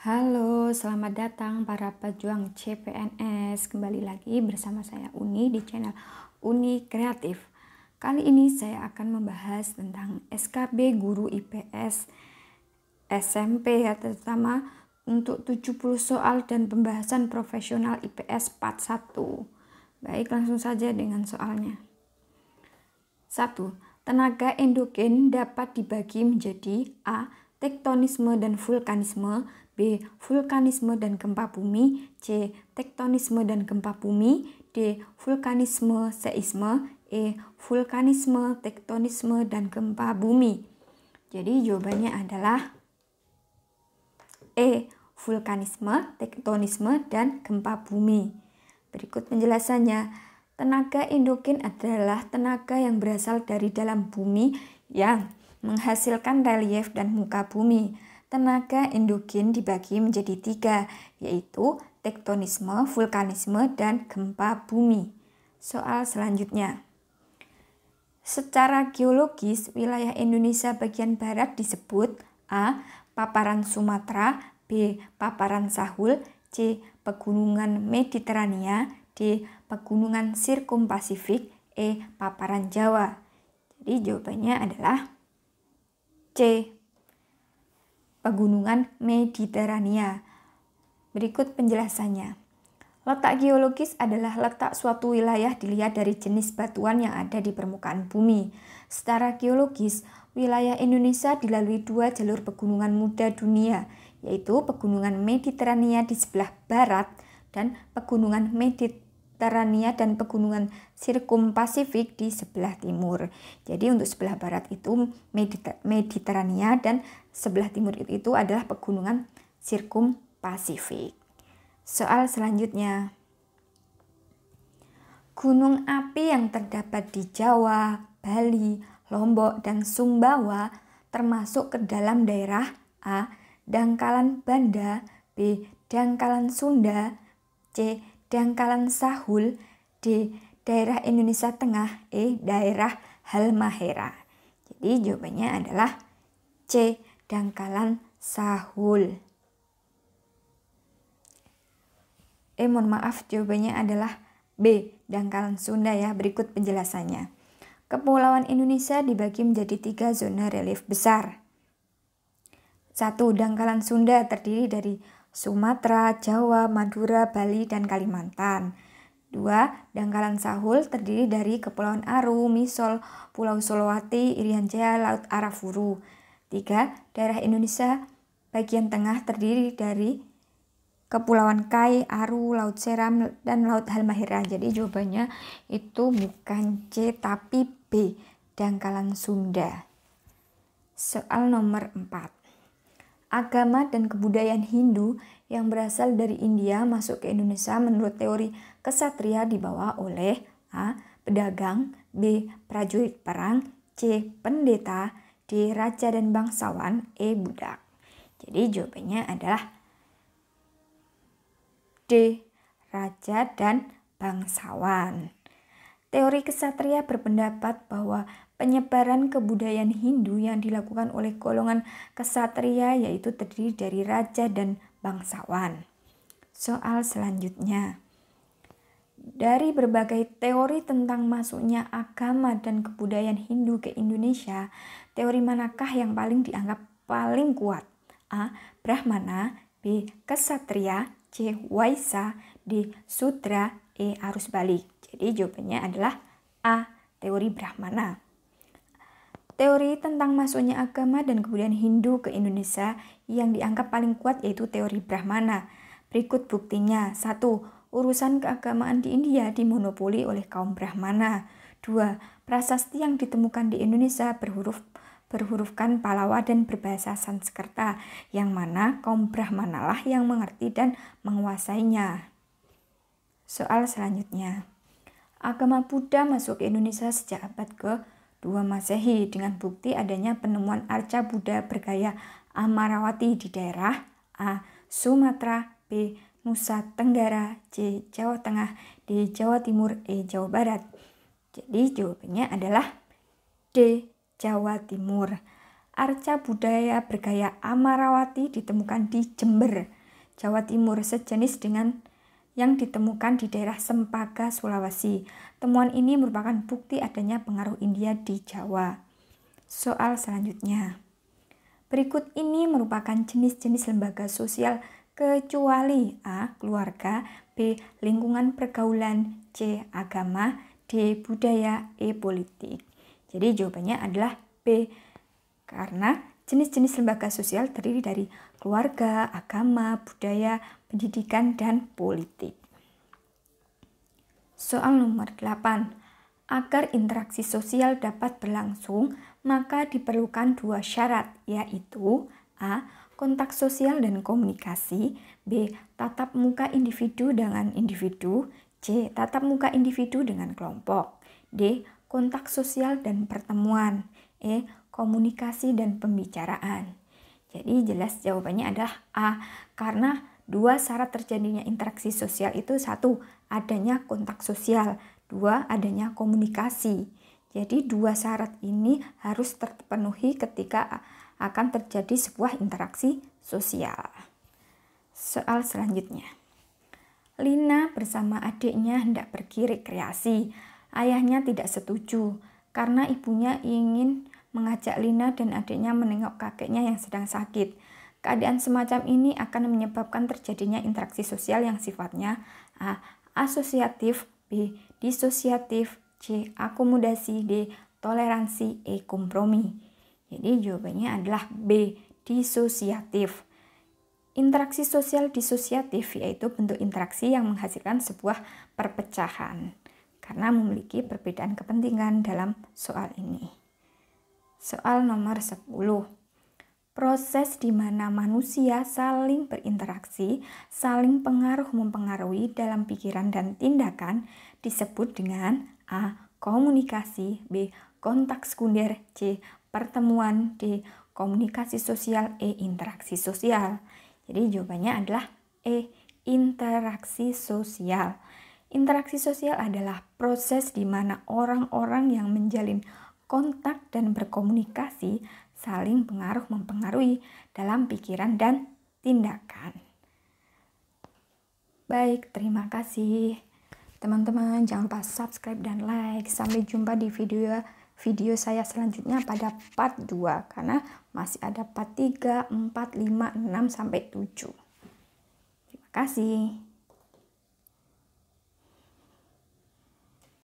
Halo, selamat datang para pejuang CPNS. Kembali lagi bersama saya Uni di channel Uni Kreatif. Kali ini saya akan membahas tentang SKB Guru IPS SMP ya, terutama untuk 70 soal dan pembahasan profesional IPS part 1. Baik, langsung saja dengan soalnya. 1. Tenaga endogen dapat dibagi menjadi A. Tektonisme dan vulkanisme, B. Vulkanisme dan gempa bumi, C. Tektonisme dan gempa bumi, D. Vulkanisme seisme, E. Vulkanisme, tektonisme, dan gempa bumi. Jadi jawabannya adalah E. Vulkanisme, tektonisme, dan gempa bumi. Berikut penjelasannya. Tenaga endogen adalah tenaga yang berasal dari dalam bumi yang menghasilkan relief dan muka bumi. Tenaga endogen dibagi menjadi 3, yaitu tektonisme, vulkanisme, dan gempa bumi. Soal selanjutnya. Secara geologis, wilayah Indonesia bagian barat disebut A. Paparan Sumatera, B. Paparan Sahul, C. Pegunungan Mediterania, D. Pegunungan Sirkumpasifik, E. Paparan Jawa. Jadi jawabannya adalah C. Pegunungan Mediterania. Berikut penjelasannya. Letak geologis adalah letak suatu wilayah dilihat dari jenis batuan yang ada di permukaan bumi. Secara geologis, wilayah Indonesia dilalui 2 jalur pegunungan muda dunia, yaitu Pegunungan Mediterania di sebelah barat dan Pegunungan Mediterania dan Pegunungan Sirkumpasifik di sebelah timur. Jadi untuk sebelah barat itu Mediterania dan sebelah timur itu adalah Pegunungan Sirkumpasifik. Soal selanjutnya. Gunung api yang terdapat di Jawa, Bali, Lombok, dan Sumbawa termasuk ke dalam daerah A. Dangkalan Banda, B. Dangkalan Sunda, C. Dangkalan Sahul, D. Daerah Indonesia Tengah, E. Daerah Halmahera. Jadi jawabannya adalah C. Dangkalan Sahul. Mohon maaf, jawabannya adalah B. Dangkalan Sunda ya. Berikut penjelasannya. Kepulauan Indonesia dibagi menjadi 3 zona relief besar. 1. Dangkalan Sunda terdiri dari Sumatera, Jawa, Madura, Bali, dan Kalimantan. 2. Dangkalan Sahul terdiri dari Kepulauan Aru, Misol, Pulau Solowati, Irian Jaya, Laut Arafuru. 3. Daerah Indonesia bagian tengah terdiri dari Kepulauan Kai, Aru, Laut Seram, dan Laut Halmahera. Jadi jawabannya itu bukan C tapi B. Dangkalan Sunda. Soal nomor 4. Agama dan kebudayaan Hindu yang berasal dari India masuk ke Indonesia menurut teori kesatria dibawa oleh A. Pedagang, B. Prajurit perang, C. Pendeta, D. Raja dan bangsawan, E. Budak. Jadi jawabannya adalah D. Raja dan bangsawan. Teori kesatria berpendapat bahwa penyebaran kebudayaan Hindu yang dilakukan oleh golongan kesatria yaitu terdiri dari raja dan bangsawan. Soal selanjutnya. Dari berbagai teori tentang masuknya agama dan kebudayaan Hindu ke Indonesia, teori manakah yang paling dianggap paling kuat? A. Brahmana, B. Kesatria, C. Waisa, D. Sudra, E. Arus balik. Jadi jawabannya adalah A. Teori Brahmana. Teori tentang masuknya agama dan kebudayaan Hindu ke Indonesia yang dianggap paling kuat yaitu teori Brahmana. Berikut buktinya. 1. Urusan keagamaan di India dimonopoli oleh kaum Brahmana. 2. Prasasti yang ditemukan di Indonesia berhurufkan Pallava dan berbahasa Sanskerta, yang mana kaum Brahmana lah yang mengerti dan menguasainya. Soal selanjutnya. Agama Buddha masuk ke Indonesia sejak abad ke-2 Masehi dengan bukti adanya penemuan arca Buddha bergaya Amarawati di daerah A. Sumatera, B. Nusa Tenggara, C. Jawa Tengah, D. Jawa Timur, E. Jawa Barat. Jadi jawabannya adalah D. Jawa Timur. Arca budaya bergaya Amarawati ditemukan di Jember. Jawa Timur, sejenis dengan yang ditemukan di daerah Sempaga, Sulawesi. Temuan ini merupakan bukti adanya pengaruh India di Jawa. Soal selanjutnya. Berikut ini merupakan jenis-jenis lembaga sosial kecuali A. Keluarga, B. Lingkungan pergaulan, C. Agama, D. Budaya, E. Politik. Jadi jawabannya adalah B, karena jenis-jenis lembaga sosial terdiri dari keluarga, agama, budaya, pendidikan, dan politik. Soal nomor 8. Agar interaksi sosial dapat berlangsung, maka diperlukan dua syarat, yaitu A. Kontak sosial dan komunikasi, B. Tatap muka individu dengan individu, C. Tatap muka individu dengan kelompok, D. Kontak sosial dan pertemuan, E. Komunikasi dan pembicaraan. Jadi jelas jawabannya adalah A, karena dua syarat terjadinya interaksi sosial itu: satu, adanya kontak sosial, dua, adanya komunikasi. Jadi dua syarat ini harus terpenuhi ketika akan terjadi sebuah interaksi sosial. Soal selanjutnya. Lina bersama adiknya hendak pergi rekreasi. Ayahnya tidak setuju karena ibunya ingin mengajak Lina dan adiknya menengok kakeknya yang sedang sakit. Keadaan semacam ini akan menyebabkan terjadinya interaksi sosial yang sifatnya A. Asosiatif, B. Disosiatif, C. Akomodasi, D. Toleransi, E. Kompromi. Jadi jawabannya adalah B. Disosiatif. Interaksi sosial disosiatif yaitu bentuk interaksi yang menghasilkan sebuah perpecahan karena memiliki perbedaan kepentingan dalam soal ini. Soal nomor 10. Proses di mana manusia saling berinteraksi, saling pengaruh-mempengaruhi dalam pikiran dan tindakan disebut dengan A. Komunikasi, B. Kontak sekunder, C. Pertemuan, D. Komunikasi sosial, E. Interaksi sosial. Jadi jawabannya adalah E. Interaksi sosial. Interaksi sosial adalah proses di mana orang-orang yang menjalin kontak dan berkomunikasi saling pengaruh-mempengaruhi dalam pikiran dan tindakan. Baik, terima kasih. Teman-teman jangan lupa subscribe dan like. Sampai jumpa di video saya selanjutnya pada part 2 karena masih ada part 3, 4, 5, 6 sampai 7. Terima kasih.